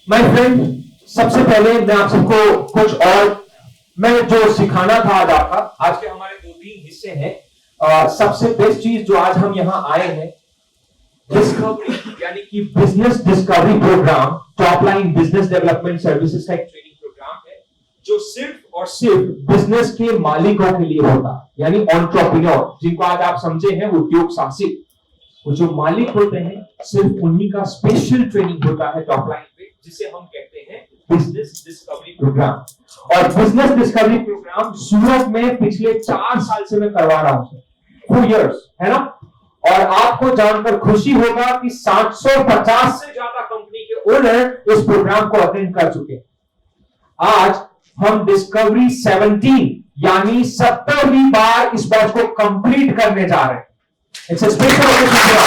My friend, सबसे पहले मैं आप सबको कुछ और मैं जो सिखाना था आज के हमारे 2-3 हिस्से हैं। सबसे बेस्ट चीज जो आज हम यहाँ आए हैं, डिस्कवरी यानी कि business discovery programme, top line business development services का एक ट्रेनिंग प्रोग्राम है जो सिर्फ और सिर्फ बिजनेस के मालिकों के लिए होता है, यानी एंटरप्रेन्योर, जिनको आज आप समझे हैं उद्योग साहसिक, वो जो मालिक होते हैं सिर्फ उन्हीं का स्पेशल ट्रेनिंग होता है टॉप लाइन पे, जिसे हम कहते हैं बिजनेस डिस्कवरी प्रोग्राम। और बिजनेस डिस्कवरी प्रोग्राम सूरत में पिछले 4 साल से मैं करवा रहा हूं, 2 years, है ना। और आपको जानकर खुशी होगा कि 750 से ज्यादा कंपनी के ओनर इस प्रोग्राम को अटेंड कर चुके हैं। आज हम डिस्कवरी 17 यानी 70वीं बार इस बैच को कंप्लीट करने जा रहे हैं। It's a special occasion.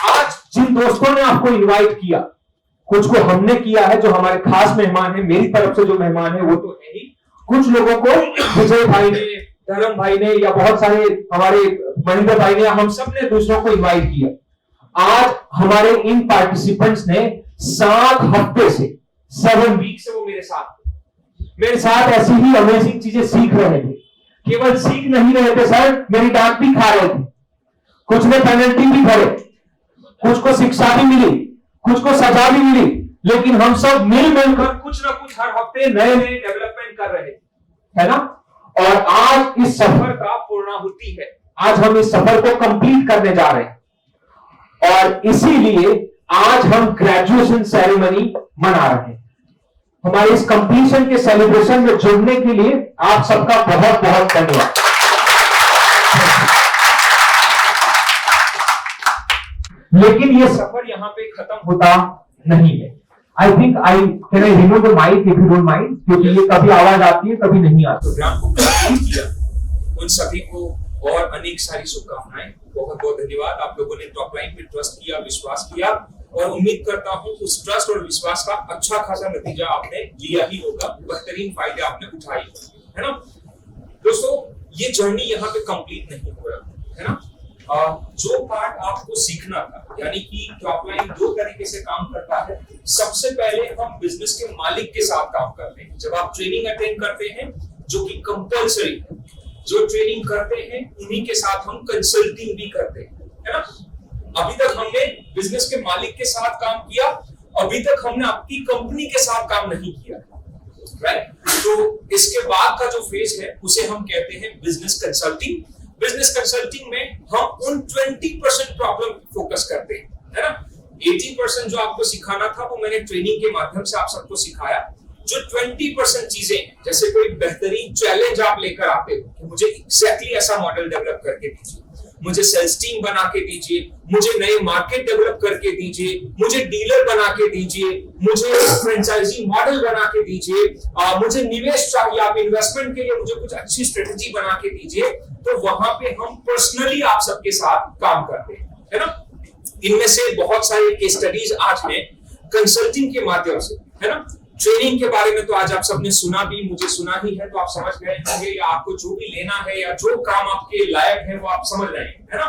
आज जिन दोस्तों ने आपको इनवाइट किया, कुछ को हमने किया है जो हमारे खास मेहमान है, मेरी तरफ से जो मेहमान है वो तो है ही, कुछ लोगों को विजय भाई ने, धर्म भाई ने, या बहुत सारे हमारे महेंद्र भाई ने, हम सब ने दूसरों को इनवाइट किया। आज हमारे इन पार्टिसिपेंट्स ने 7 हफ्ते से 7 वीक से वो मेरे साथ ऐसी ही अमेजिंग चीजें सीख रहे थे। केवल सीख नहीं रहे थे सर, मेरी डांट भी खा रहे थे, कुछ ने पेनल्टी भी भरे, कुछ को शिक्षा भी मिली, कुछ को सजा भी मिली, लेकिन हम सब मिलकर कुछ ना कुछ हर हफ्ते नए नए डेवलपमेंट कर रहे थे, है ना। और आज इस सफर का पूर्णाहुति है, आज हम इस सफर को कंप्लीट करने जा रहे हैं और इसीलिए आज हम ग्रेजुएशन सेरेमनी मना रहे हैं। हमारे इस कंप्लीशन के सेलिब्रेशन में जुड़ने के लिए आप सबका बहुत बहुत धन्यवाद। लेकिन ये सफर यहां पे खत्म होता नहीं है। I think can I remove the mic if you don't mind, क्योंकि ये कभी आवाज आती है कभी नहीं आती। प्रोग्राम को कंप्लीट किया उन सभी को और अनेक सारी शुभकामनाएं। बहुत बहुत धन्यवाद। आप लोगों ने टॉप लाइन पे ट्रस्ट किया, विश्वास किया, और उम्मीद करता हूं उस ट्रस्ट और विश्वास का अच्छा खासा नतीजा आपने लिया ही होगा, बेहतरीन फायदे आपने उठाए, है ना। दोस्तों, ये जर्नी यहाँ पे कंप्लीट नहीं हो रहा है ना। जो पार्ट आपको सीखना था, यानी कि टॉप लाइन 2 तरीके से काम करता है। सबसे पहले हम बिजनेस के मालिक के साथ काम करते हैं। जब आप ट्रेनिंग अटेंड करते हैं, जो कि कंपल्सरी है, जो ट्रेनिंग करते हैं उन्हीं के साथ हम कंसल्टिंग भी करते हैं, है ना। अभी तक हमने बिजनेस के मालिक के साथ काम किया, अभी तक हमने आपकी कंपनी के साथ काम नहीं किया, राइट। तो इसके बाद का जो फेज है उसे हम कहते हैं बिजनेस कंसल्टिंग। बिजनेस कंसल्टिंग में हम उन 20% प्रॉब्लम फोकस करते हैं, है ना। 80% जो आपको सिखाना था वो मैंने ट्रेनिंग के माध्यम से आप सबको सिखाया। जो 20% चीजें, जैसे कोई बेहतरीन चैलेंज आप लेकर आते हो कि मुझे एग्जैक्टली ऐसा मॉडल डेवलप करके दीजिए, मुझे सेल्स टीम बना के दीजिए, मुझे नए मार्केट डेवलप करके दीजिए, मुझे डीलर बना के दीजिए, मुझे फ्रेंचाइजी मॉडल बना के दीजिए, मुझे निवेश चाहिए, आप इन्वेस्टमेंट के लिए मुझे कुछ अच्छी स्ट्रेटेजी बना के दीजिए। तो वहां पे हम पर्सनली आप सबके साथ काम करते हैं, है ना। इनमें से बहुत सारे केस स्टडीज आज हैं कंसल्टिंग के माध्यम से, है ना। ट्रेनिंग के बारे में तो आज आप सबने सुना भी, मुझे सुना ही है, तो आप समझ गए होंगे, या आपको जो भी लेना है या जो काम आपके लायक है वो आप समझ रहे हैं, है ना।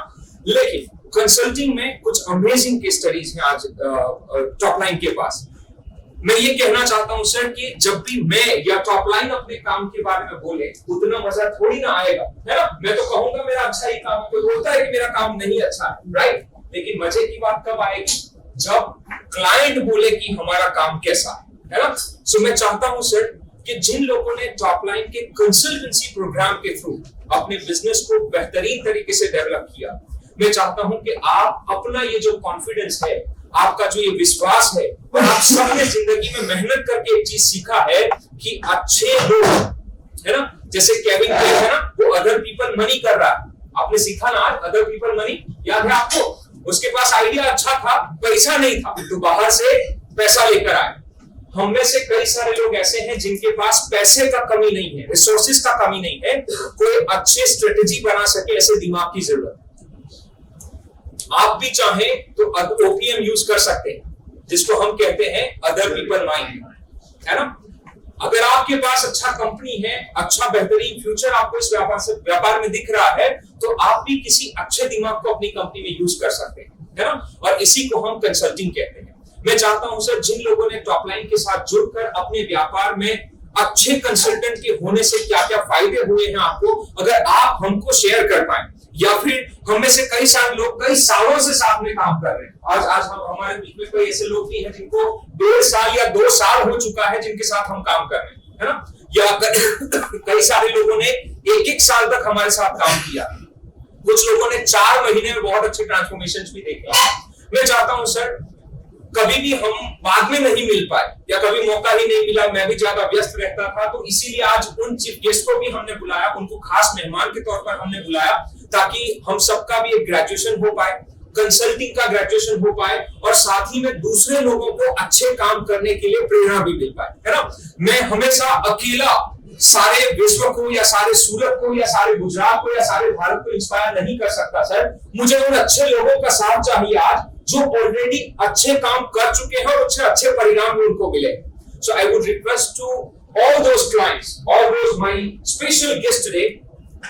लेकिन कंसल्टिंग में कुछ अमेजिंग केस स्टडीज हैं आज टॉप लाइन के पास। मैं ये कहना चाहता हूं सर कि जब भी मैं या टॉप लाइन अपने काम के बारे में बोले, उतना मजा थोड़ी ना आएगा, है ना। मैं तो कहूंगा मेरा अच्छा ही काम, कोई होता है कि मेरा काम नहीं अच्छा है, राइट। लेकिन मजे की बात कब आएगी, जब क्लाइंट बोले कि हमारा काम कैसा है ना। सो मैं चाहता हूं सर कि जिन लोगों ने टॉप लाइन के कंसल्टेंसी प्रोग्राम के थ्रू अपने बिजनेस को बेहतरीन तरीके से डेवलप किया, मैं चाहता हूं कि आप अपना ये जो कॉन्फिडेंस है, आपका जो ये विश्वास है, और आप सबने जिंदगी में मेहनत करके एक चीज सीखा है कि अच्छे लोग, है ना, जैसे केविन क्लेग है ना, वो अदर पीपल मनी कर रहा है, आपने सीखा ना अदर पीपल मनी, याद है आपको। उसके पास आइडिया अच्छा था, पैसा नहीं था, तो बाहर से पैसा लेकर आए। हम में से कई सारे लोग ऐसे हैं जिनके पास पैसे का कमी नहीं है, रिसोर्सेज का कमी नहीं है, कोई अच्छे स्ट्रेटेजी बना सके ऐसे दिमाग की जरूरत। आप भी चाहें तो ओपीएम यूज कर सकते हैं, जिसको हम कहते हैं अदर पीपल माइंड, है ना। अगर आपके पास अच्छा कंपनी है, अच्छा बेहतरीन फ्यूचर आपको इस व्यापार में दिख रहा है, तो आप भी किसी अच्छे दिमाग को अपनी कंपनी में यूज कर सकते हैं। है ना, और इसी को हम कंसल्टिंग कहते हैं। मैं चाहता हूं सर, जिन लोगों ने टॉप लाइन के साथ जुड़कर अपने व्यापार में अच्छे कंसल्टेंट के होने से क्या क्या फायदे हुए हैं आपको, अगर आप हमको शेयर कर पाए, या फिर हम में से कई सारे लोग कई सालों से साथ में काम कर रहे हैं, आज हम हमारे बीच में कई ऐसे लोग भी हैं जिनको 1.5 साल या 2 साल हो चुका है जिनके साथ हम काम कर रहे हैं, है ना, या कई सारे लोगों ने 1-1 साल तक हमारे साथ काम किया, कुछ लोगों ने 4 महीने में बहुत अच्छे ट्रांसफॉर्मेशंस भी देखे। मैं चाहता हूं सर, कभी भी हम बाद में नहीं मिल पाए या कभी मौका ही नहीं मिला, मैं भी ज्यादा व्यस्त रहता था, तो इसीलिए आज उन चीफ गेस्ट को भी हमने बुलाया, उनको खास मेहमान के तौर पर हमने बुलाया, ताकि हम सबका भी एक ग्रेजुएशन हो पाए, कंसल्टिंग का ग्रेजुएशन हो पाए, और साथ ही में दूसरे लोगों को अच्छे काम करने के लिए प्रेरणा भी मिल पाए, है ना। मैं हमेशा अकेला सारे विश्व को या सारे सूरत को या सारे गुजरात को या सारे भारत को इंस्पायर नहीं कर सकता सर, मुझे उन अच्छे लोगों का साथ चाहिए आज जो ऑलरेडी अच्छे काम कर चुके हैं और अच्छे परिणाम भी उनको मिले। So I would request to all those clients, all those my special guests today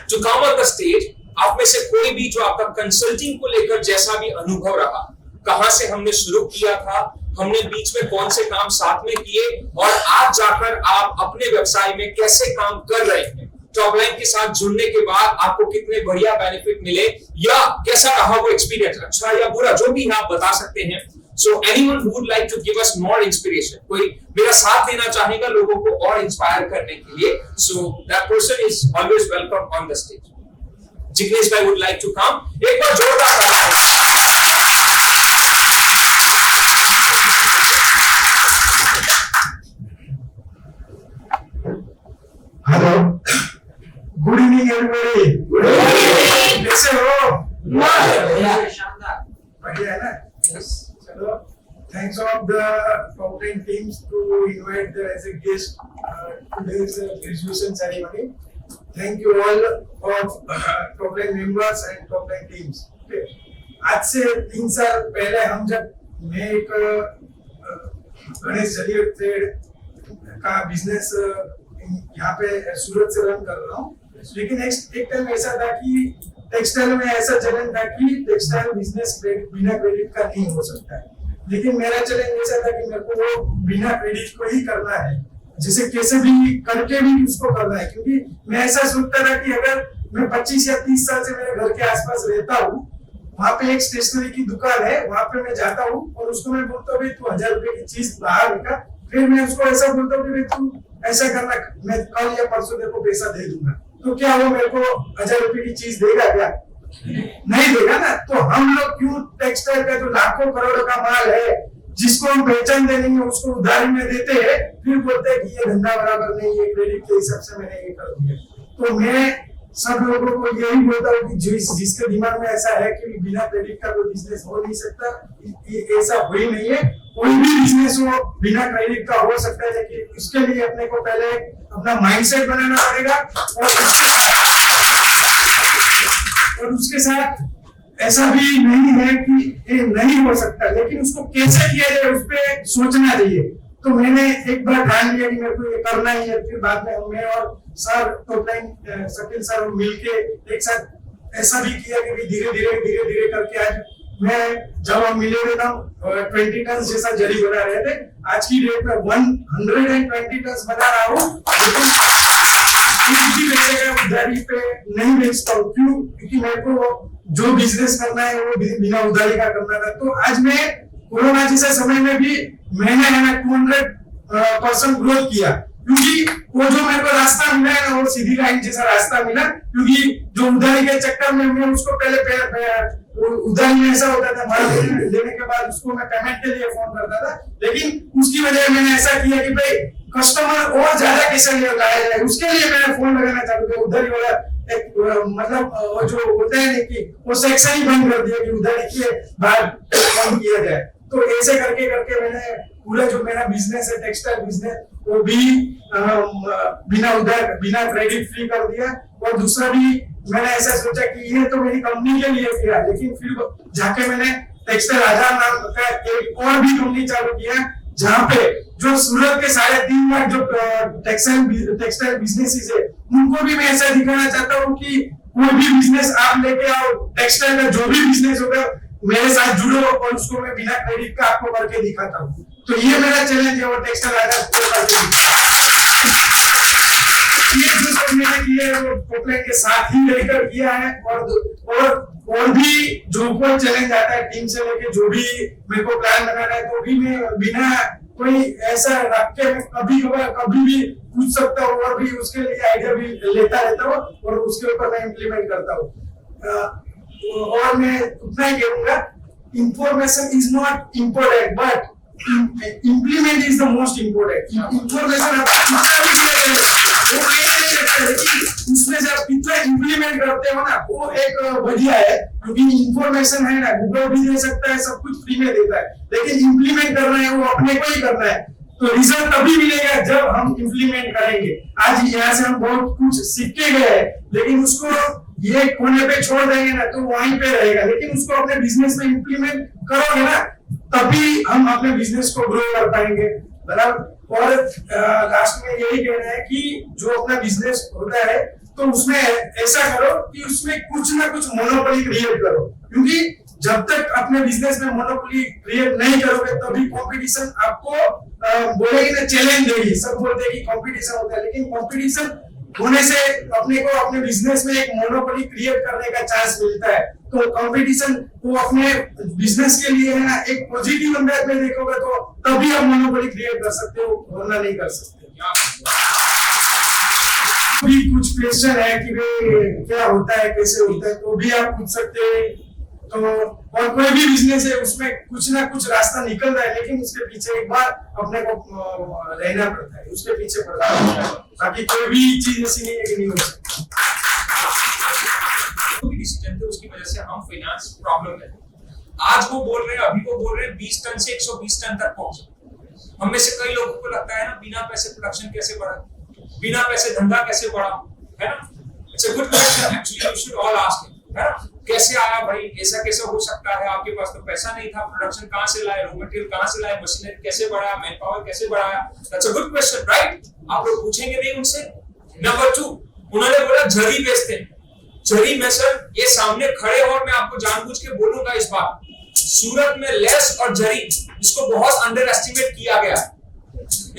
to come on the stage। आप में से कोई भी जो आपका कंसल्टिंग को लेकर जैसा भी अनुभव रहा, कहां से हमने शुरू किया था, हमने बीच में कौन से काम साथ में किए, और आज जाकर आप अपने व्यवसाय में कैसे काम कर रहे हैं, टॉप लाइन के साथ जुड़ने के बाद आपको कितने बढ़िया बेनिफिट मिले, या कैसा रहा वो एक्सपीरियंस, अच्छा या बुरा, जो भी है आप बता सकते हैं। So anyone who would like to give us more inspiration, कोई मेरा साथ देना चाहेगा लोगों को और इंस्पायर करने के लिए, so that person is always welcome on the stage। Jignesh भाई would like to come, एक बार जोरदार तालियां। Hello, good evening everybody. Good evening, कैसे हो? बढ़िया है ना? चलो, thanks of the top 10 teams to invite as a guest today's graduation ceremony। Thank you all of top 10 members and top 10 teams। Okay। आज से 3 साल पहले मैं एक गणेश जलियर ट्रेड का बिजनेस यहाँ पे सूरत से रन कर रहा हूँ, लेकिन एक टाइम ऐसा था कि टेक्सटाइल में ऐसा चलन था कि टेक्सटाइल बिजनेस बिना क्रेडिट का नहीं हो सकता है, लेकिन मेरा चलन ऐसा था कि मेरे को वो बिना क्रेडिट को ही करना है, जिसे कैसे भी करके भी उसको करना है, क्योंकि मैं ऐसा सोचता था कि अगर मैं 25 या 30 साल से मेरे घर के आसपास रहता हूँ, वहाँ पे एक स्टेशनरी की दुकान है, वहाँ पे मैं जाता हूँ और उसको मैं बोलता हूँ तू 1000 रुपए की चीज बाहर निकाल, फिर मैं उसको ऐसा बोलता हूँ कि तू ऐसा करना, मैं कल या परसों तेरे को पैसा दे दूंगा, तो क्या वो मेरे को 1000 रुपए की चीज देगा? क्या नहीं देगा ना। तो हम लोग क्यों टेक्सटाइल का जो लाखों करोड़ों का माल है, जिसको हम पहचान दे नहीं है, उसको उधारी में देते हैं, फिर बोलते हैं कि ये धंधा बराबर नहीं है, क्रेडिट के हिसाब से मैंने ये कर दिया। तो मैं सब लोगों को यही बोलता हूँ कि जिसके दिमाग में ऐसा है कि बिना क्रेडिट का कोई बिजनेस हो नहीं सकता, ऐसा हो ही नहीं है। कोई भी बिजनेस हो बिना क्रेडिट का हो सकता है, लेकिन उसके लिए अपने को पहले अपना माइंडसेट बनाना पड़ेगा, और उसके साथ ऐसा भी नहीं है कि ये नहीं हो सकता, लेकिन उसको कैसे किया जाए उस पर सोचना चाहिए। तो मैंने एक बार ठान लिया कि मेरे को ये करना ही है, फिर बाद में मैं और sir top line Shakeel sir मिलके एक साथ ऐसा भी किया कि धीरे धीरे करके आज मैं जब हम मिले थे तब 20 टन जैसा जरी बना रहे थे, आज की डेट में 120 टन बना रहा हूँ, लेकिन उधारी पे नहीं बेचता हूँ। क्यों? क्योंकि मेरे को जो बिजनेस करना है वो बिना उधारी का करना था। तो आज मैं कोरोना जैसे समय में भी मैंने 200% ग्रोथ किया, क्योंकि वो जो मेरे को रास्ता मिला है ना, वो सीधी लाइन जैसा रास्ता मिला, क्योंकि जो उधारी के चक्कर में मैं उसको पहले उधारी में ऐसा होता था, माल लेने के बाद उसको मैं पेमेंट के लिए फोन करता था, लेकिन उसकी वजह मैंने ऐसा किया कि भाई कस्टमर और ज्यादा कैसे लाया जाए, उसके लिए मैंने फोन लगाना चालू किया। उधारी वाला एक मतलब वो जो होता है कि वो सेक्शन ही बंद कर दिया कि उधारी के बाद बंद किया जाए। तो ऐसे करके मैंने पूरा जो मेरा बिजनेस है टेक्सटाइल बिजनेस, वो भी बिना क्रेडिट फ्री कर दिया। और दूसरा भी मैंने ऐसा सोचा कि ये तो मेरी कंपनी के लिए किया, लेकिन फिर जाके मैंने टेक्सटाइल आजाद नाम का एक और भी कंपनी चालू किया, जहाँ पे जो सूरत के 3.5 लाख जो टेक्सटाइल बिजनेसेस है, उनको भी मैं ऐसा दिखाना चाहता हूँ कि कोई भी बिजनेस आप लेके आओ, टेक्सटाइल का जो भी बिजनेस होगा मेरे साथ जुड़ो और उसको मैं बिना क्रेडिट का आपको करके दिखाता हूँ। तो ये मेरा चैलेंज है, वो टेक्सटाइल आर्ट को करके ये जो सब मैंने किया है वो टॉपलाइन के साथ ही लेकर किया है। और भी जो कोई चैलेंज आता है टीम से लेके, जो भी मेरे को प्लान बनाना है, तो भी मैं बिना कोई ऐसा रख के कभी भी पूछ सकता हूँ और भी उसके लिए आइडिया भी लेता रहता हूँ और उसके ऊपर मैं इम्प्लीमेंट करता हूँ। और मैं उतना ही कहूंगा, information is not important but implement is the most important. Information आप कितना भी वो उसमें से आप कितना इम्प्लीमेंट करते हो ना, वो एक बढ़िया है। क्योंकि इंफॉर्मेशन है ना, गूगल भी दे सकता है, सब कुछ फ्री में देता है, लेकिन इम्प्लीमेंट करना है वो अपने को ही करना है। तो रिजल्ट तभी मिलेगा जब हम इम्प्लीमेंट करेंगे। आज यहाँ से हम बहुत कुछ सीख के गए हैं, लेकिन उसको ये कोने पे छोड़ देंगे ना तो वहीं पे रहेगा। लेकिन उसको अपने बिजनेस में इम्प्लीमेंट करोगे ना, तभी हम अपने बिजनेस को ग्रो कर पाएंगे, बराबर। और लास्ट में यही कहना है कि जो अपना बिजनेस होता है तो उसमें ऐसा करो कि उसमें कुछ ना कुछ मोनोपोली क्रिएट करो, क्योंकि जब तक अपने बिजनेस में मोनोपोली क्रिएट नहीं करोगे तभी कंपटीशन आपको बोलेगी ना, चैलेंज देगी। सब बोलते हैं कि कंपटीशन होता है, लेकिन कंपटीशन होने से अपने को अपने बिजनेस में एक मोनोपोली क्रिएट करने का चांस मिलता है। तो कंपटीशन को अपने बिजनेस के लिए है ना एक पॉजिटिव अंदाज में देखोगे तो तभी आप मोनोपोली क्रिएट कर सकते हो, वरना नहीं कर सकते। भी कुछ क्वेश्चन है कि क्या होता है, कैसे होता है, तो भी आप पूछ सकते हैं। तो और कोई भी बिजनेस है उसमें कुछ ना कुछ रास्ता निकल रहा है, लेकिन उसके पीछे एक बार अपने को रहना पड़ता है, उसके पीछे पड़ता है, ताकि कोई भी चीज ऐसी नहीं है कि नहीं हो सकती। डिसीजन थे उसकी वजह से हम फाइनेंस प्रॉब्लम है। आज वो बोल रहे हैं, अभी वो बोल रहे हैं 20 टन से 120 टन तक पहुंचे। हम में से कई लोगों को लगता है ना, बिना पैसे प्रोडक्शन कैसे बढ़ा, बिना पैसे धंधा कैसे बढ़ा, है ना। It's a good question actually, you should all ask, है ना। कैसे आया भाई, ऐसा कैसे हो सकता है, आपके पास तो पैसा नहीं था, प्रोडक्शन कहां से लाए, रॉ मटेरियल कहां से लाए, मशीनरी कैसे बढ़ाया, मैन पावर कैसे बढ़ाया। That's a good question, right. आप लोग पूछेंगे नहीं उनसे। नंबर 2, उन्होंने बोला जरी बेचते हैं। जरी में सर ये सामने खड़े और मैं आपको जानबूझ के बोलूंगा इस बात, सूरत में लेस और जरी इसको बहुत अंडर एस्टिमेट किया गया है।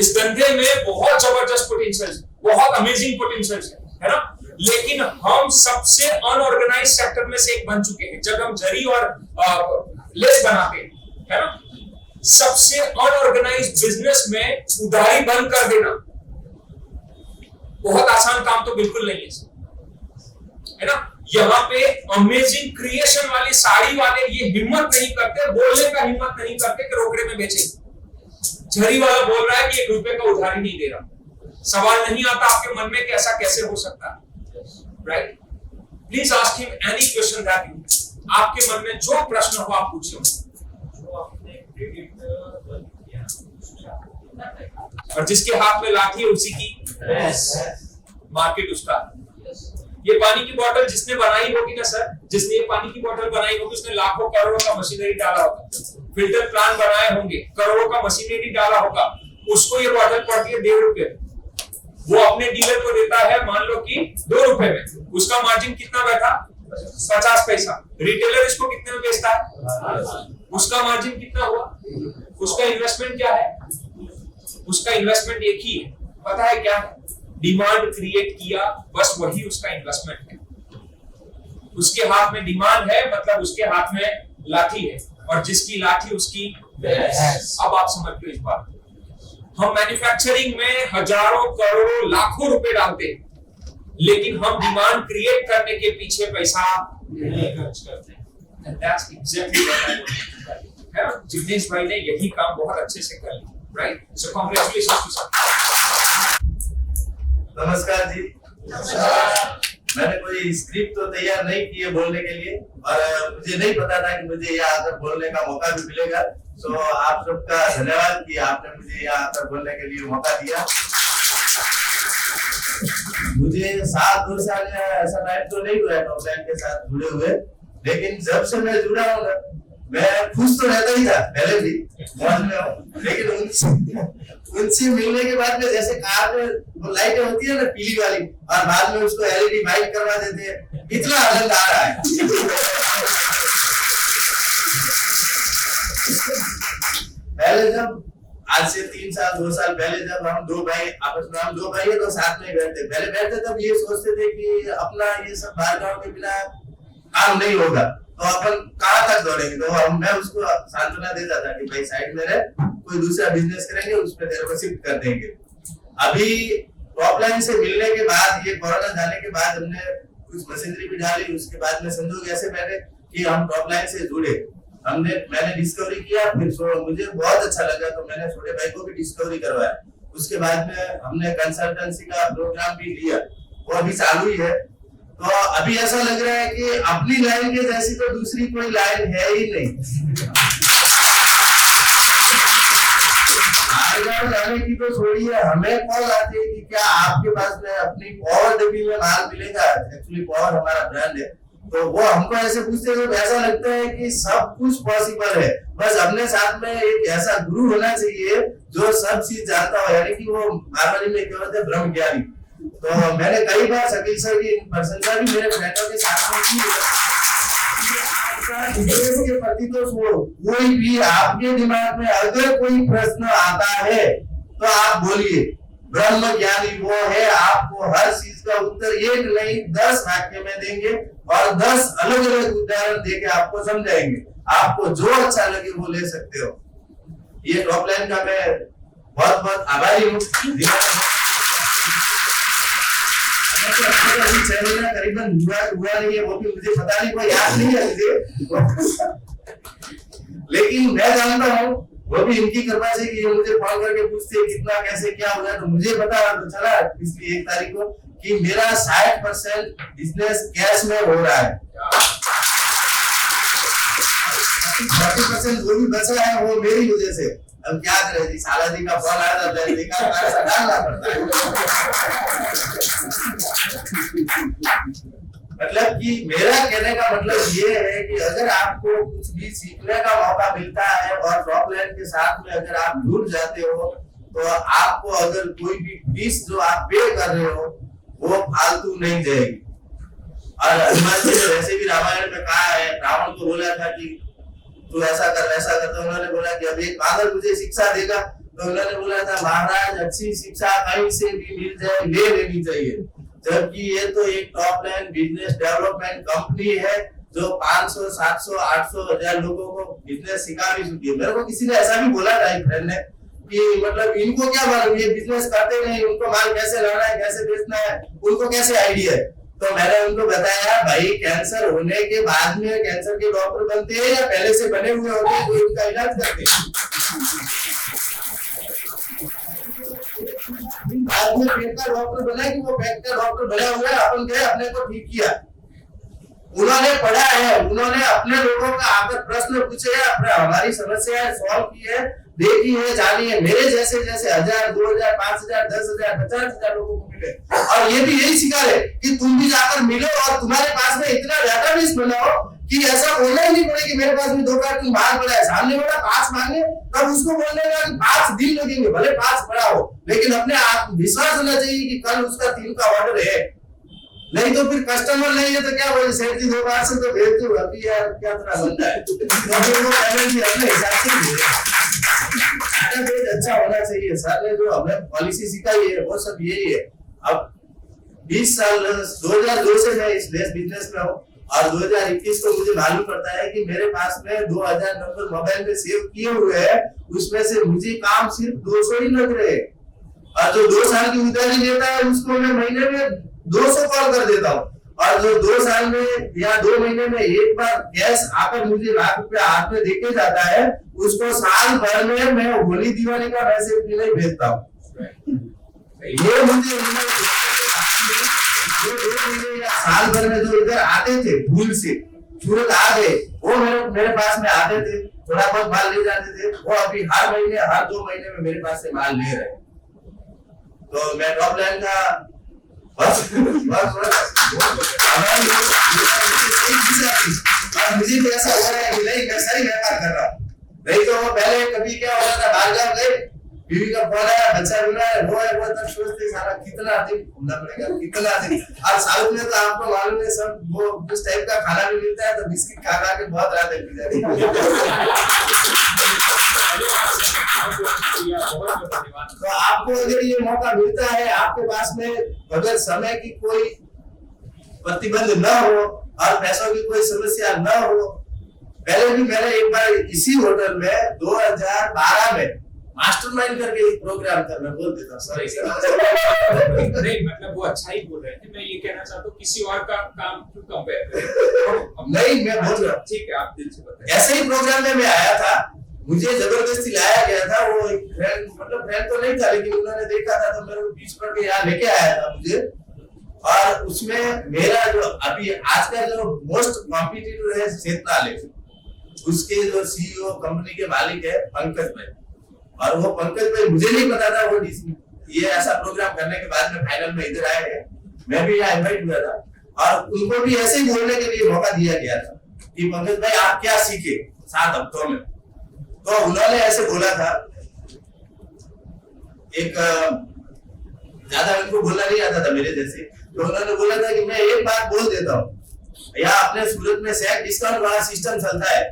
इस धंधे में बहुत जबरदस्त पोटेंशियल, बहुत अमेजिंग पोटेंशियल है ना। लेकिन हम सबसे अनऑर्गेनाइज सेक्टर में से एक बन चुके हैं। जब हम जरी और लेस बनाते हैं, है ना, सबसे अनऑर्गेनाइज बिजनेस में उधारी बंद कर देना बहुत आसान काम तो बिल्कुल नहीं है ना। यहाँ पे अमेजिंग क्रिएशन वाली साड़ी वाले ये हिम्मत नहीं करते, बोलने का हिम्मत नहीं करते कि रोकड़े में बेचेंगे। झरी वाला बोल रहा है कि 1 रुपए का उधारी नहीं दे रहा। सवाल नहीं आता आपके मन में कि ऐसा कैसे हो सकता है, right. Please ask him any question that you, आपके मन में जो प्रश्न हो आप पूछिए। और जिसके हाथ में लाठी है उसी की मार्केट उसका। ये पानी की बोतल जिसने बनाई होगी ना सर, जिसने ये पानी की बोतल बनाई होगी उसने लाखों करोड़ों का मशीनरी डाला होगा, फिल्टर प्लांट बनाए होंगे, करोड़ों का मशीनरी डाला होगा। उसको ये बोतल पड़ती है 1.5 रुपए, वो अपने डीलर को देता है मान लो कि 2 रुपए में। उसका मार्जिन कितना बैठा, 50 पैसा। रिटेलर इसको कितने में बेचता है, उसका मार्जिन कितना हुआ। उसका इन्वेस्टमेंट क्या है, उसका इन्वेस्टमेंट एक ही है, पता है क्या है, डिमांड क्रिएट किया, बस वही उसका इन्वेस्टमेंट है। उसके हाथ में डिमांड है मतलब उसके हाथ में लाठी है, और जिसकी लाठी उसकी भैंस। अब आप समझ लो इस बात। हम मैन्युफैक्चरिंग में हजारों करोड़ों लाखों रुपए डालते हैं, लेकिन हम डिमांड क्रिएट करने के पीछे पैसा नहीं खर्च करते हैं। And that's exactly what I want to do. है ना, जिग्नेश भाई ने यही काम बहुत अच्छे से कर लिया, right? So congratulations to sir. नमस्कार जी। मैंने कोई स्क्रिप्ट तो तैयार नहीं की है बोलने के लिए, और मुझे नहीं पता था कि मुझे यहाँ आकर बोलने का मौका भी मिलेगा। तो आप सबका धन्यवाद कि आपने मुझे यहाँ आकर बोलने के लिए मौका दिया। मुझे 7 साल ऐसा टाइम तो नहीं हुआ है टॉपलाइन के साथ जुड़े हुए, लेकिन जब से मैं जुड़ा हूँ मैं खुश तो रहता ही था, पहले भी मौज में हूँ, लेकिन उनसे मिलने के बाद में जैसे कार में वो लाइटें होती है ना पीली वाली, और बाद में उसको एलईडी वाइट करवा देते हैं, इतना आनंद आ रहा है। पहले जब आज से 3 साल 2 साल पहले जब हम दो भाई आपस में, हम दो भाई है तो साथ में बैठते, पहले बैठते तब ये सोचते थे कि अपना ये सब भागदौड़ के बिना काम नहीं होगा, तो अपन कहाँ तक दौड़ेंगे। तो मैं उसको सांत्वना देता था कि भाई साइड में रह, कोई दूसरा बिजनेस करेंगे उसमें तेरे को शिफ्ट कर देंगे। अभी टॉप लाइन से मिलने के बाद, ये कोरोना जाने के बाद हमने कुछ मशीनरी भी डाली, उसके बाद में संजोग ऐसे बैठे कि हम टॉप लाइन से जुड़े, मैंने डिस्कवरी किया, फिर मुझे बहुत अच्छा लगा तो मैंने छोटे भाई को भी डिस्कवरी करवाया। उसके बाद में हमने कंसल्टेंसी का प्रोग्राम भी लिया, वो अभी चालू ही है। तो अभी ऐसा लग रहा है कि अपनी लाइन के जैसी तो दूसरी कोई लाइन है ही नहीं। जाने की तो छोड़िए, हमें कॉल आती है कि क्या आपके पास में अपनी पावर डब्बी में माल मिलेगा। एक्चुअली पावर हमारा ब्रांड है, तो वो हमको ऐसे पूछते हैं तो ऐसा लगता है कि सब कुछ पॉसिबल है, बस अपने साथ में एक ऐसा गुरु होना चाहिए जो सब चीज जानता हो, यानी कि वो मारवाड़ी में क्या होता है, ब्रह्म ज्ञानी। तो मैंने कई बार शकील सर की प्रशंसा भी मेरे फ्रेंडों के साथ में की है। बिजनेस के प्रति तो छोड़ो, कोई भी आपके दिमाग में अगर कोई प्रश्न आता है तो आप बोलिए, ब्रह्म ज्ञानी वो है, आपको हर चीज का उत्तर एक नहीं 10 वाक्य में देंगे और 10 अलग अलग उदाहरण देके आपको समझाएंगे। आपको जो अच्छा लगे वो ले सकते हो। ये टॉप लाइन का मैं बहुत बहुत आभारी हूँ। करीबन हुआ नहीं है, वो भी मुझे पता नहीं, कोई याद नहीं है मुझे, लेकिन मैं जानता हूँ वो भी इनकी कृपा से कि ये मुझे फोन करके पूछते हैं कितना कैसे क्या हो गया, तो मुझे पता तो चला पिछली 1 तारीख को कि मेरा 60% बिजनेस कैश में हो रहा है। 40% जो भी बचा है वो मेरी वजह से। अब क्या करें जी, साला जी का फोन आया था, बेकार पैसा डालना पड़ता है। मतलब कि मेरा कहने का मतलब ये है कि अगर आपको कुछ भी सीखने का मौका मिलता है और टॉप लाइन के साथ में अगर आप जुड़ जाते हो तो आपको अगर कोई भी फीस जो आप पे कर रहे हो वो फालतू नहीं जाएगी। और हनुमान जी ने वैसे भी रामायण में कहा है, रावण को बोला था कि तू ऐसा कर वैसा कर, तो उन्होंने बोला कि अब एक बांदर मुझे शिक्षा देगा, तो उन्होंने बोला था महाराज अच्छी शिक्षा कहीं से भी मिल जाए ले लेनी चाहिए। जबकि ये तो एक top line business development company है जो 500, 700, 800, 1000 लोगों को बिजनेस सिखा भी चुकी है। मेरे को किसी ने ऐसा भी बोला था, एक फ्रेंड ने, कि मतलब इनको क्या मालूम, ये बिजनेस करते नहीं, उनको माल कैसे लाना है कैसे बेचना है उनको कैसे आइडिया है। तो मैंने उनको बताया भाई कैंसर होने के बाद में कैंसर के डॉक्टर बनते हैं या पहले से बने हुए होते हैं तो उनका इलाज करते हैं। बाद में पेट का डॉक्टर बना कि वो पेट का डॉक्टर बना हुआ है, अपन गए अपने को ठीक किया। उन्होंने पढ़ा है, उन्होंने अपने लोगों का आकर प्रश्न पूछे है, अपने हमारी समस्याएं सॉल्व की है, देखी है, जानी है। मेरे जैसे जैसे 1000, 2000, 5000, 10,000, 50,000 लोगों को मिले और ये भी यही सिखा है कि तुम भी जाकर मिलो और तुम्हारे पास में इतना डेटाबेस बनाओ कि ऐसा बोलना ही नहीं पड़े कि मेरे पास में 2 कार्टून बाहर पड़ा है, सामने वाला 5 मांगे तब उसको बोलने में 5 दिन लगेंगे, भले 5 पड़ा हो, लेकिन अपने आप विश्वास होना चाहिए कि कल उसका 3 का ऑर्डर है। नहीं तो फिर कस्टमर नहीं है तो क्या बोले, सेठ जी 2 बार से तो भेज दो, अभी यार क्या तरह बनता है, तो फिर वो पेमेंट भी अपने हिसाब से डेटाबेस अच्छा होना चाहिए। सर ने जो हमें पॉलिसी सिखाई है वो सब यही है। अब 20 साल 2002 से मैं इस बिजनेस में हूँ और 2021 को मुझे मालूम पड़ता है कि मेरे पास में 2000 नंबर मोबाइल में सेव किए हुए हैं, उसमें से मुझे काम सिर्फ 200 ही लग रहे हैं। और जो 2 साल की उधारी लेता है उसको मैं महीने में 200 कॉल कर देता हूँ, और जो 2 साल में या 2 महीने में एक बार कैश आकर मुझे ₹1,00,000 हाथ में देके जाता है, उसको साल भर में मैं होली दिवाली का मैसेज भी नहीं भेजता हूँ। ये मुझे जो 2 महीने या साल भर में जो इधर आते थे भूल से सूरत आ गए, वो मेरे पास में आते थे, थोड़ा बहुत माल ले जाते थे, वो अभी हर महीने हर 2 महीने में मेरे पास से माल ले रहे हैं। तो मैं टॉप लाइन का बस मुझे भी ऐसा हो रहा है कि नहीं मैं सही व्यापार कर रहा हूँ। नहीं तो वो पहले कभी क्या होता था, बाहर गए बीवी का फोन आया, बच्चा मिला है, वो है, वो तब सोचते सारा कितना दिन घूमना पड़ेगा, कितना दिन। और साउथ में तो आपको मालूम है सब वो उस टाइप का खाना भी मिलता है, तो बिस्किट खा खा के बहुत रात निकल जाती है। तो आपको अगर ये मौका मिलता है, आपके पास में अगर समय की कोई प्रतिबंध न हो और पैसों की कोई समस्या न हो, पहले भी मैंने एक बार इसी होटल में 2012 में मास्टरमाइंड करके एक प्रोग्राम था, मैं बोल देता हूँ सॉरी नहीं मतलब वो अच्छा ही बोल रहे थे, मैं ये कहना चाहता हूँ किसी और का काम क्यों कंपेयर करें। नहीं मैं बोल रहा हूँ, ठीक है आप दिल से बताइए। ऐसे ही प्रोग्राम में मैं आया था, मुझे जबरदस्ती लाया गया था, वो एक फ्रेंड मतलब फ्रेंड तो नहीं था लेकिन उन्होंने देखा था तो मेरे को बीच पर के यहाँ लेके आया था मुझे। और उसमें मेरा जो अभी आज का जो मोस्ट कॉम्पिटिटिव है चेतनाले, उसके जो सीईओ कंपनी के मालिक है पंकज भाई, और वो पंकज भाई मुझे नहीं पता था वो ये ऐसा प्रोग्राम करने के बाद में फाइनल में इधर आए हैं, मैं भी यहाँ इनवाइट हुआ था और उनको भी ऐसे ही बोलने के लिए मौका दिया गया था कि पंकज भाई आप क्या सीखे 7 हफ्तों में। तो उन्होंने ऐसे बोला था, एक ज्यादा उनको बोलना नहीं आता था मेरे जैसे, तो उन्होंने बोला था कि मैं एक बात बोल देता हूँ, यहाँ अपने सूरत में सेट डिस्काउंट वाला सिस्टम चलता है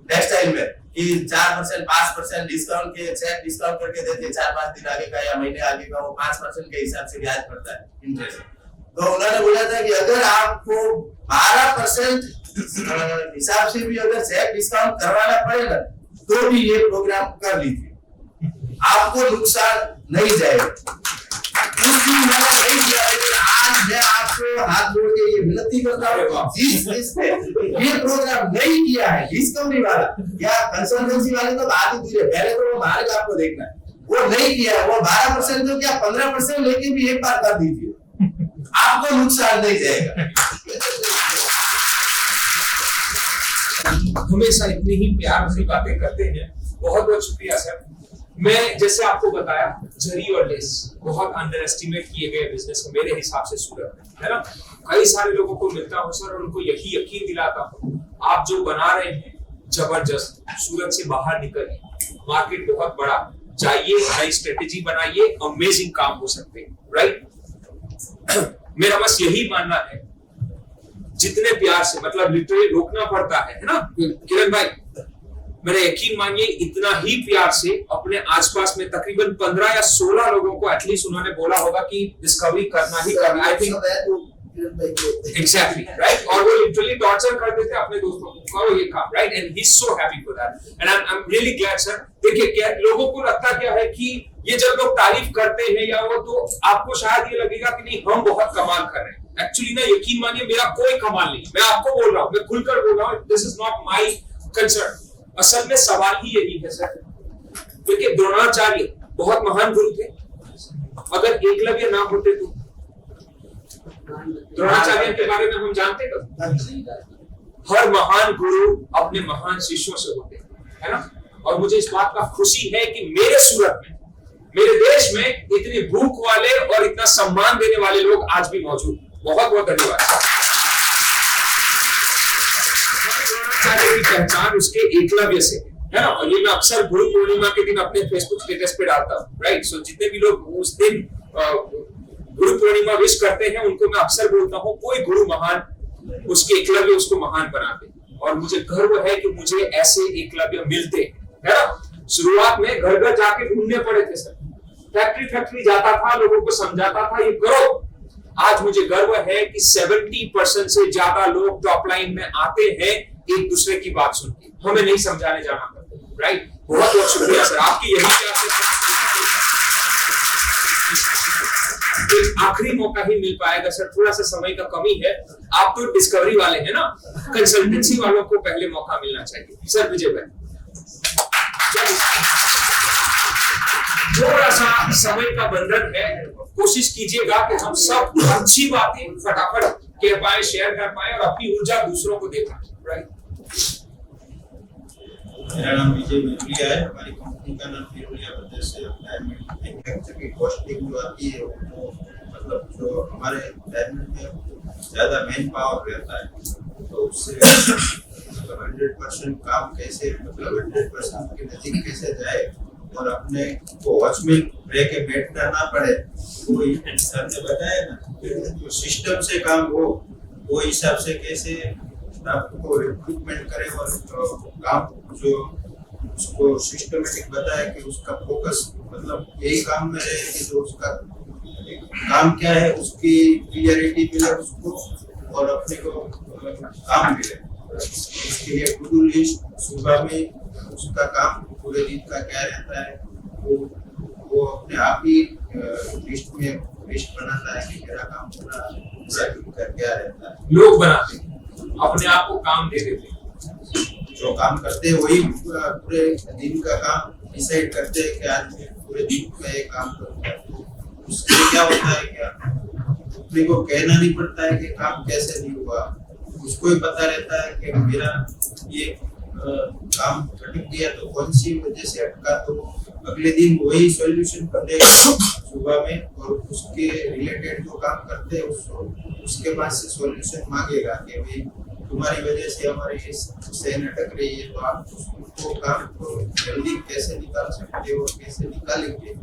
टेक्सटाइल में कि 4% 5% डिस्काउंट के सेट डिस्काउंट करके देते हैं 4-5 दिन आगे का या महीने आगे का, वो 5% के हिसाब से ब्याज पड़ता है इंटरेस्ट। तो उन्होंने बोला था कि अगर आपको 12% हिसाब से भी अगर सेट डिस्काउंट करवाना पड़ेगा तो भी ये प्रोग्राम कर लीजिए, आपको नुकसान नहीं जाएगा। आज मैं आपको हाथ जोड़ के ये विनती करता हूँ, जिसने ये प्रोग्राम नहीं किया है डिस्कवरी वाला या कंसल्टेंसी वाले तो बात ही दूर है, पहले तो वो मार्ग आपको देखना है, वो नहीं किया है, वो 12% तो क्या 15% लेके भी एक बार कर दीजिए, आपको नुकसान नहीं जाएगा। हमेशा इतनी ही प्यार भरी बातें करते हैं, बहुत बहुत शुक्रिया सर। मैं जैसे आपको बताया जरी और लेस बहुत अंडर एस्टिमेट किए गए बिजनेस मेरे हिसाब से सूरत में, है ना। कई सारे लोगों को मिलता हूँ सर और उनको यही यकीन दिलाता हूँ आप जो बना रहे हैं जबरदस्त, सूरत से बाहर निकलिए, मार्केट बहुत बड़ा, जाइए नई स्ट्रेटेजी बनाइए, अमेजिंग काम हो सकते हैं, राइट। मेरा बस यही मानना है, जितने प्यार से मतलब लिटरली रोकना पड़ता है ना किरण भाई, मेरा यकीन मानिए इतना ही प्यार से अपने आसपास में तकरीबन 15 या 16 लोगों को एटलीस्ट उन्होंने बोला होगा कि डिस्कवरी करना ही करना, आई थिंक एग्जैक्टली राइट। और वो लिटरली टॉर्चर करते थे अपने दोस्तों को, करो ये काम, right, and he is so happy for that and I am really glad sir. देखिए क्या लोगों को लगता क्या है कि ये जब लोग तारीफ करते हैं या वो, तो आपको शायद ये लगेगा कि नहीं हम बहुत कमाल कर रहे हैं। एक्चुअली ना यकीन मानिए मेरा कोई कमाल नहीं, मैं आपको बोल रहा हूँ, मैं खुलकर बोल रहा हूँ, this is not my concern. असल में सवाल ही यही है सर, क्योंकि द्रोणाचार्य बहुत महान गुरु थे, अगर एकलव्य ना होते तो द्रोणाचार्य के बारे में हम जानते कब? हर महान गुरु अपने महान शिष्यों से होते हैं, है ना। और मुझे इस बात का खुशी है कि मेरे सूरत में, मेरे देश में इतनी भूख वाले और इतना सम्मान देने वाले लोग आज भी मौजूद हैं। बहुत बहुत धन्यवाद। की पहचान उसके एकलव्य से है ना, और ये मैं अक्सर गुरु पूर्णिमा के दिन अपने फेसबुक स्टेटस पे डालता हूँ, राइट। सो जितने भी लोग उस दिन गुरु पूर्णिमा विश करते हैं उनको मैं अक्सर बोलता हूँ कोई गुरु महान, उसके एकलव्य उसको महान बनाते हैं, और मुझे गर्व है कि मुझे ऐसे एकलव्य मिलते है ना। शुरुआत में घर घर जाके ढूंढने पड़े थे सर, फैक्ट्री जाता था, लोगों को समझाता था ये करो। आज मुझे गर्व है कि 70% से ज्यादा लोग टॉप लाइन में आते हैं एक दूसरे की बात सुन के, हमें नहीं समझाने जाना पड़ता, राइट। बहुत बहुत शुक्रिया सर, आपकी यही एक आखिरी मौका ही मिल पाएगा सर, थोड़ा सा समय का कमी है। आप तो डिस्कवरी वाले हैं ना, कंसल्टेंसी वालों को पहले मौका मिलना चाहिए। सर विजय भाई थोड़ा सा समय का बंधन है, कोशिश कीजिएगा कि हम सब अच्छी बातें फटाफट कह पाए, शेयर कर पाए और अपनी ऊर्जा दूसरों को दे पाए, राइट। मेरा नाम विजय बिजुलिया है, हमारी कंपनी का नाम बिजुलिया प्रदेश से मैन्युफैक्चर की कॉस्टिंग जो आती है वो मतलब जो हमारे गारमेंट में ज्यादा मैन पावर रहता है, तो उससे मतलब 100% काम कैसे मतलब 100% के नजदीक कैसे जाए और अपने को वॉच में रह के बैठना ना पड़े, वो सर ने बताया ना, जो सिस्टम से काम हो वो हिसाब से कैसे स्टाफ को रिक्रूटमेंट करें और काम जो उसको सिस्टमेटिक बताया कि उसका फोकस मतलब यही काम में रहे कि जो उसका काम क्या है उसकी क्लियरिटी मिले उसको और अपने को काम मिले। उसके लिए टू डू लिस्ट सुबह में उसका काम पूरे दिन का क्या रहता है वो अपने आप ही लिस्ट बनाता है कि मेरा काम पूरा दिन का क्या रहता है। लोग बनाते हैं, अपने आप को काम दे देते हैं, जो काम करते हैं वही पूरे दिन का काम डिसाइड करते हैं कि आज पूरे दिन का ये काम करता है। तो उससे क्या होता है क्या अपने को कहना नहीं पड़ता है कि काम कैसे नहीं हुआ, उसको ही पता रहता है कि मेरा ये काम अटक गया तो कौन सी वजह से अटका, तो अगले दिन वही सॉल्यूशन कर देगा सुबह में और उसके रिलेटेड जो काम करते हैं उसके पास से सॉल्यूशन मांगेगा कि भाई तुम्हारी वजह से हमारी ये सेन अटक रही है, तो आप उसको काम को जल्दी कैसे निकाल सकते हो, कैसे निकालेंगे,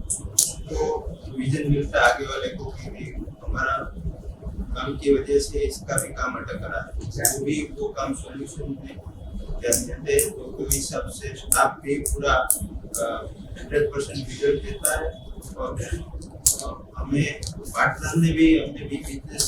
तो विजन मिलता आगे वाले को कि हमारा काम की वजह से इसका भी काम अटक रहा है, वो भी वो काम सॉल्यूशन में ध्यान देते हैं। तो हिसाब से स्टाफ भी पूरा 100% रिजल्ट देता है और हमें पार्टनर ने भी हमने भी बिजनेस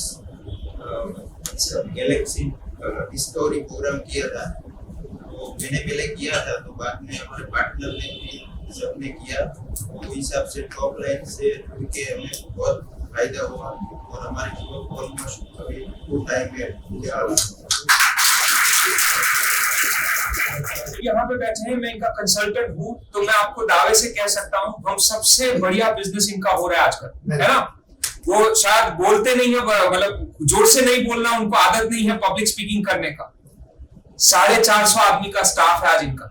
गैलेक्सी डिस्कवरी प्रोग्राम किया था, तो मैंने पहले किया था तो बाद में हमारे पार्टनर ने भी सबने किया, तो हिसाब से टॉप लाइन से जुड़ के हमें बहुत फायदा हुआ और हमारी जॉब ऑलमोस्ट अभी 2 टाइम में पूरे आ यहाँ पे बैठे हैं, मैं इनका कंसल्टेंट हूँ, तो मैं आपको दावे से कह सकता हूँ हम सबसे बढ़िया बिजनेस इनका हो रहा है आजकल, है ना। वो शायद बोलते नहीं है, मतलब जोर से नहीं बोलना उनको आदत नहीं है पब्लिक स्पीकिंग करने का। 450 आदमी का स्टाफ है आज इनका।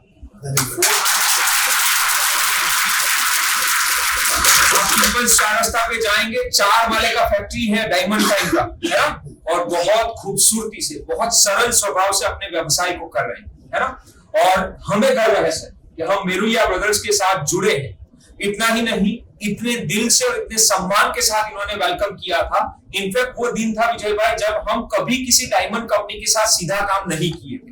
चार रास्ता पे जाएंगे, 4 वाले का फैक्ट्री है डायमंड का इनका, है ना, और बहुत खूबसूरती से बहुत सरल स्वभाव से अपने व्यवसाय को कर रहे हैं, है ना। और हमें गर्व है सर कि हम मेरुलिया ब्रदर्स के साथ जुड़े हैं। इतना ही नहीं, इतने दिल से और इतने सम्मान के साथ इन्होंने वेलकम किया था। इनफैक्ट वो दिन था विजय भाई जब हम कभी किसी डायमंड कंपनी के साथ सीधा काम नहीं किए थे।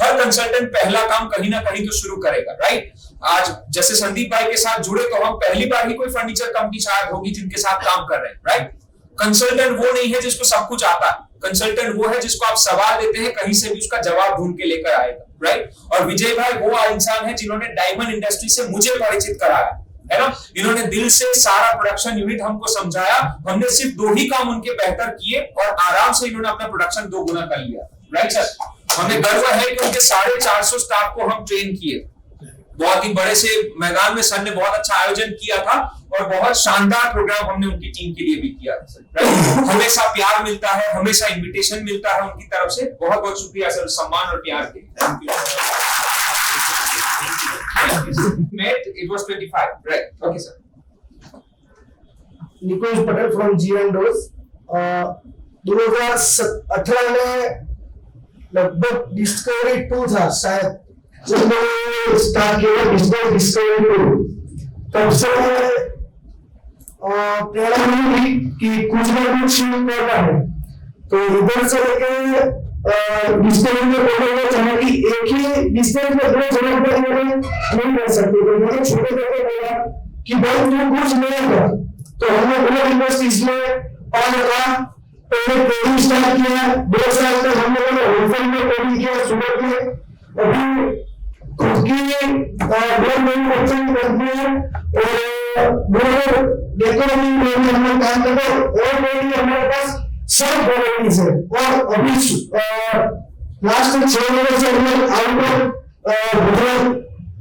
हर कंसल्टेंट पहला काम कहीं ना कहीं तो शुरू करेगा, राइट। आज जैसे संदीप भाई के साथ जुड़े तो हम पहली बार ही कोई फर्नीचर कंपनी शायद होगी जिनके साथ काम कर रहे हैं, राइट। कंसल्टेंट वो नहीं है जिसको सब कुछ आता है, कंसल्टेंट वो है जिसको आप सवाल देते हैं कहीं से भी उसका जवाब ढूंढ के लेकर आएगा, राइट। और विजय भाई वो इंसान है जिन्होंने डायमंड इंडस्ट्री से मुझे परिचित कराया, है ना। इन्होंने दिल से सारा प्रोडक्शन यूनिट हमको समझाया, हमने सिर्फ 2 ही काम उनके बेहतर किए और आराम से इन्होंने अपना प्रोडक्शन 2 गुना कर लिया, राइट सर। हमें गर्व है कि उनके 450 स्टाफ को हम ट्रेन किए। बहुत ही बड़े से मैदान में सर ने बहुत अच्छा आयोजन किया था और बहुत शानदार प्रोग्राम हमने उनकी टीम के लिए भी किया था। हमेशा प्यार मिलता है, हमेशा इनविटेशन मिलता है उनकी तरफ से। बहुत बहुत शुक्रिया सर, सम्मान और प्यार के लिए। Thank you. It was 25, right? Okay, sir. निकोज पटेल फ्रॉम G&Os। 2018 में लगभग डिस्कवरी 2 था शायद जब मैंने स्टार्ट किया बिजनेस डिस्कवरी 2। तब से प्रेरणा मिली कि कुछ ना कुछ करना है, तो इधर से लेके डिस्कवरी में बोलना चाहा कि एक ही बिजनेस में 2 जगह पर नहीं कर सकते, तो मैंने छोटे करके बोला कि भाई तुम कुछ नहीं कर, तो हमने ब्लड इंडस्ट्रीज में 5 लगा पहले ट्रेडिंग स्टार्ट किया। 2 साल तक हमने होलसेल में ट्रेडिंग किया सूरत में। अभी खुद की ब्लड मैन्युफैक्चरिंग कंपनी है और डेकोरेटिव में हम काम करते हैं और भी हमारे पास सब वैरायटीज है। और अभी लास्ट 6 महीने से हम आउटडोर गुजरात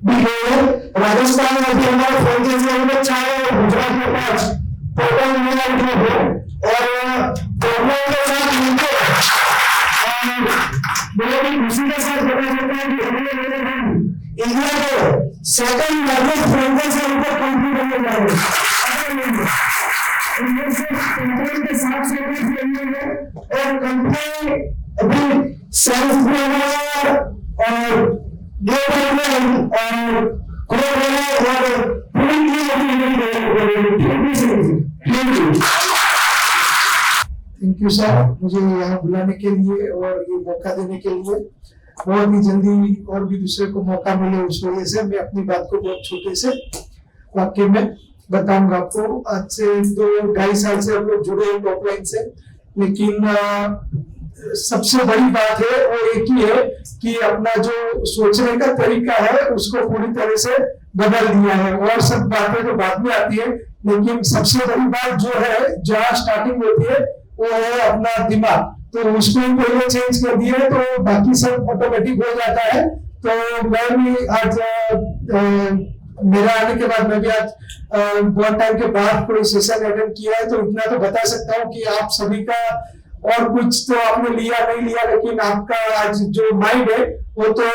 भी गए हैं। राजस्थान में अभी हमारे फ्रेंचाइजी हमने 4 और गुजरात में 5 टोटल मिला है और गवर्नमेंट के साथ मिलकर बहुत ही खुशी के साथ पता चलता है कि हमने इंडिया के सेकंड लार्जेस्ट फ्रेंचाइजी ऊपर कंपनी बनने जा रही है। इनमें से कंपनी के साथ और कंपनी अभी सेल्स में और और ग्रोथ में और थैंक यू सर, मुझे यहाँ बुलाने के लिए और ये मौका देने के लिए। बहुत ही जल्दी और भी दूसरे को मौका मिले, उस वजह से मैं अपनी बात को बहुत छोटे से वाक्य में बताऊंगा आपको। आज से 2-2.5 साल से हम लोग जुड़े हैं टॉप लाइन से, लेकिन सबसे बड़ी बात है वो एक ही है कि अपना जो सोचने का तरीका है उसको पूरी तरह से बदल दिया है। और सब बातें तो बाद में आती है, लेकिन सबसे बड़ी बात जो है, जहाँ स्टार्टिंग होती है वो है अपना दिमाग। तो उसको पहले चेंज कर दिया तो बाकी सब ऑटोमेटिक हो जाता है। तो मैं भी आज मेरा आने के बाद मैं भी आज बहुत टाइम के बाद कोई सेशन अटेंड किया है, तो इतना तो बता सकता हूँ कि आप सभी का और कुछ तो आपने लिया नहीं लिया, लेकिन आपका आज जो माइंड है वो तो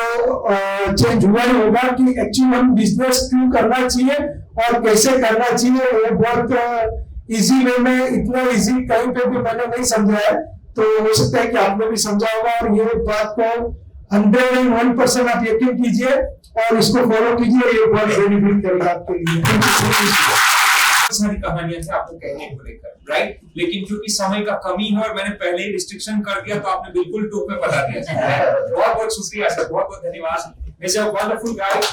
चेंज हुआ ही होगा कि एक्चुअली हम बिजनेस क्यों करना चाहिए और कैसे करना चाहिए। वो बहुत इजी वे में, इतना इजी कहीं पे भी मैंने नहीं समझा है, तो हो सकता है कि आपने भी समझा होगा। और ये बात को 101% आप यकीन कीजिए और इसको फॉलो कीजिए, ये बहुत बेनिफिट करेगा आपके लिए। सारी कहानियां थी आपको कहने को लेकर, राइट? लेकिन क्योंकि समय का कमी है और मैंने पहले ही रिस्ट्रिक्शन कर दिया, तो आपने बिल्कुल टूक में बता दिया। बहुत बहुत शुक्रिया सर, बहुत बहुत धन्यवाद। Wonderful guys.